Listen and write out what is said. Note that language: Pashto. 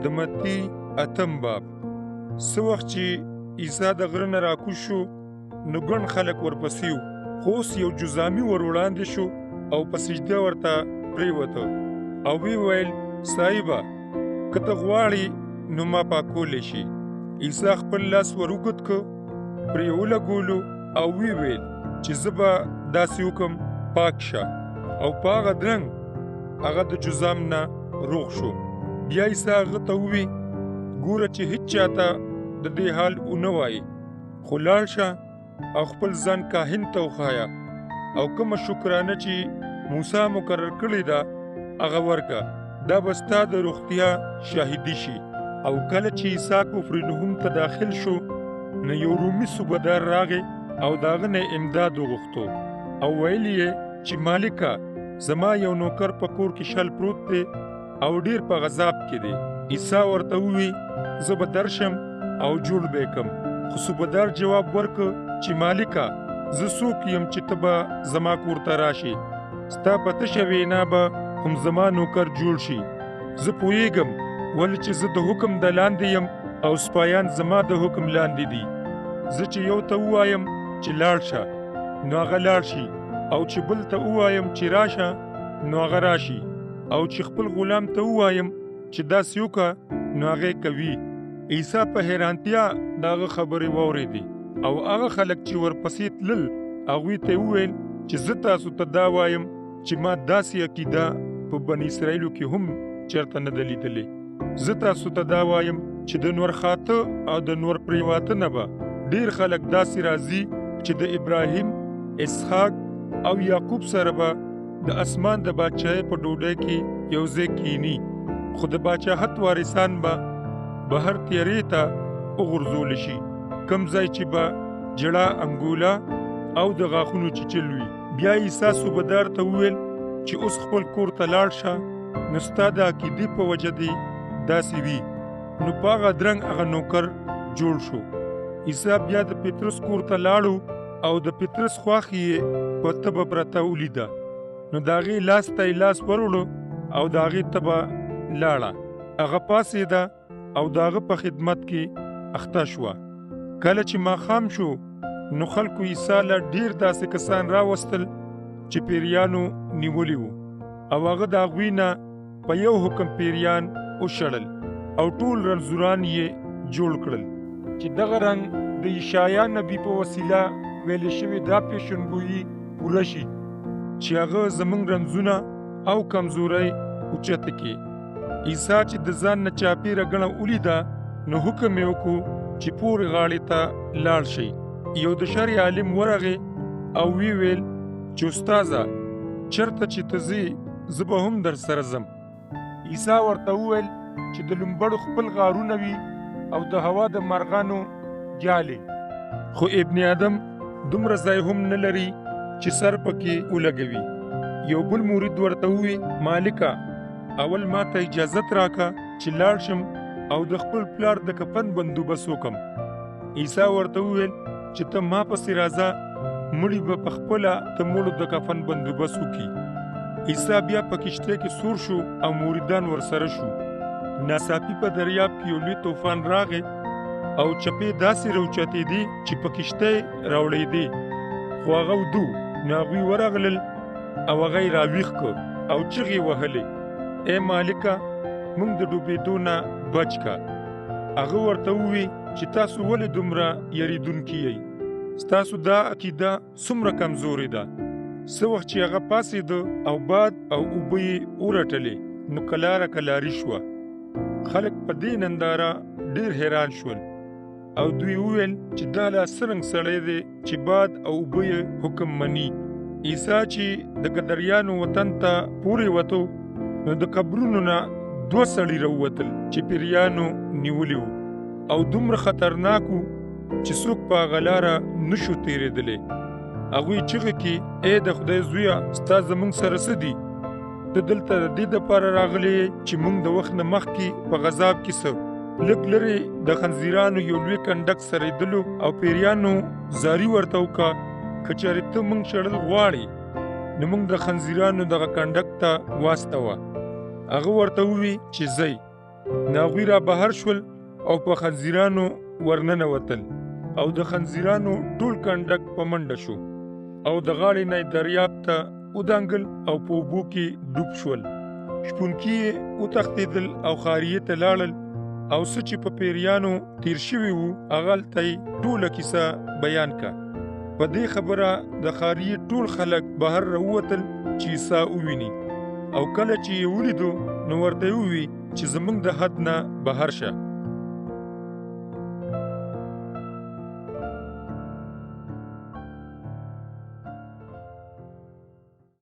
د متی اتم باب. څه وخت چې عیسی د غره نه راکوز شو نو ګڼ خلک ورپسې وو، خو اوس یو جزامي ور وړاندې شو او په سجده ورته پرېوته او وی ویل صاحبه که ته غواړې نو ما پاکولی شي. عیسی خپل لاس ور اوږد کړ، پرې ولګولو او وی ویل چې زه به داسې وکم پاک شه، او په هغه درنګ هغه د جزام نه روغ شو. بیا عیسی هغه ته ووی ګوره چې هیڅ چاته د دې حال ونه وایي، خو لاړ شه او خپل ځان کاهن ته وښایه او کومه شکرانه چې موسی مقرر کړې ده هغه ورکه، دا به ستا د روغتیا شاهدي شي. او کله چې عیسی کفرنهم ته داخل شو نو یو رومي صوبهدار راغی او د هغه نه امداد وغوښتو او ویل یې چې مالکه زما یو نوکر په کور کې شل پروت دی او ډیر په غضب کې دی. عیسی ورته ووی زه به درشم او جوړ به کم. خو صوبهدار جواب ورکړ چې مالکه زه څوک یم چې ته به زما کور ته راشي، ستا په تشه وینا به هم زما نوکر جوړ شي. زه پوهیږم ولې چې زه د حکم د لاندې یم او سپایان زما د حکم لاندې دي. زه چې یو ته ووایم چې لاړ شه نو هغه لاړ شي، او چې بل ته ووایم چې راشه نو هغه راشي، او چې خپل غلام ته ووایم چې داسې وکړه نو هغه کوي. عیسی په حیرانتیا د هغه خبرې واورېدې او هغه خلک چې ورپسې تلل هغوی ته وویل چې زه تاسو ته دا وایم چې ما داسې عقیده په بني اسرائیلو کې هم چېرته نه ده لیدلې. زه تاسو ته دا وایم چې د نور خاته او د نور پریواته نه به ډېر خلک داسې راځي چې د ابراهیم، اسحاق او یعقوب سره به د اسمان د بادشاهۍ په ډوډۍ کې یو ځای کینی، خو د بادشاهت وارثان به بهر تیارې ته وغورځول شي، کم ځای چې به جړه انګولا او د غاښونو چیچل وي. بیا عیسی صوبهدار ته وویل چې اوس خپل کور ته لاړ شه، نو ستا د عقیدې په وجه دې داسې وي. نو په هغه درنګ هغه نوکر جوړ شو. عیسی بیا د پطرس کور ته لاړو او د پطرس خواښي یې په تبه پرته ولیده، نو د هغې لاس ته یې لاس وروړو او د هغې تبه لاړه. هغه پاڅېده او د هغه په خدمت کې اخته شوه. کله چې ماښام شو نو خلکو عیسی له ډېر داسې کسان راوستل چې پیریانو نیولي وو، او هغه د هغوی نه په یو حکم پیریان وشړل او ټول رنځوران یې جوړ کړل چې دغه رنګ د یشعیا نبي په وسیله ویلې شوې دا پیشنګویي پوره شي چې هغه زموږ رنځونه او کمزورۍ اوچته کړي. عیسی چې د ځان نه چاپېره ګڼه ولیده نو حکم یې وکړو چې پورې غاړې ته لاړ شي. یو د شرع عالم ورغی او وی ویل چې استاذه چېرته چې ته ځې زه به هم در سره ځم. عیسی ورته وویل چې د لومبړو خپل غارونه وي او د هوا د مرغانو جالې، خو ابن آدم دومره ځای هم نه لري چې سر پکې ولګوي. یو بل مرید ورته ووی مالکه اول ما ته اجازت راکه چې لاړ شم او د خپل پلار د کفن بندوبست وکم. عیسی ورته وویل چې ته ما پسې راځه، مړي به په خپله د مړو د کفن بندوبست وکړي. عیسی بیا په کشتۍ کې سور شو او مریدان ورسره شو. ناڅاپي په دریاب کې یو لوی طوفان راغی او چپې داسې راوچتېدې چې په کشتۍ راوړېدې، خو هغه ودو. نو هغوی ورغلل او هغه یې راویښ کړ او چغې وهلې ای مالکه موږ د ډوبېدو نه بچ کړه. هغه ورته ووی چې تاسو ولې دومره یریدونکي یئ؟ ستاسو دا عقیده څومره کمزورې ده. څه وخت چې هغه پاڅېده او باد او اوبه یې ورټلې نو کلاره کلاري شوه. خلک په دې ننداره ډېر حیران شول او دوی وویل چې دا لا څرنګه سړی دی چې باد او اوبه یې حکم مني. عیسی چې د ګدریانو وطن ته پورې وتو نو د قبرونو نه 2 سړي راووتل چې پیریانو نیولي وو او دومره خطرناک وو چې څوک په هغه لاره نشو تېرېدلی. هغوی چغې کې ای د خدای زویه ستا زموږ سره څه دي؟ ته دلته د دې دپاره راغلی چې موږ د وخت نه مخکې په غذاب کې څه لږ لرې د خنزیرانو یو لوی کنډک سریدلو او پیریانو زاري ورته وکړه که چېرې ته موږ شړل غواړې نو موږ د خنزیرانو دغه کنډک ته واستوه. هغه ورته ووی چې ځئ. ناغوی را بهر شول او په خنزیرانو ورننوتل او د خنزیرانو ټول کنډک په منډه شو او د غاړې نه دریاب ته ودانګل او په اوبو کې ډوب شول. شپونکي یې وتښتېدل او خاریې ته لاړل او څه چې په پیریانو تیر شوي وو هغه هلته یې ټوله کیسه بیان کا. په دې خبره د خاریې ټول خلک بهر راووتل چې عیسی وویني او کله چې یې ولیدو نو ورته یې ووی چې زموږ د حد نه بهر شه.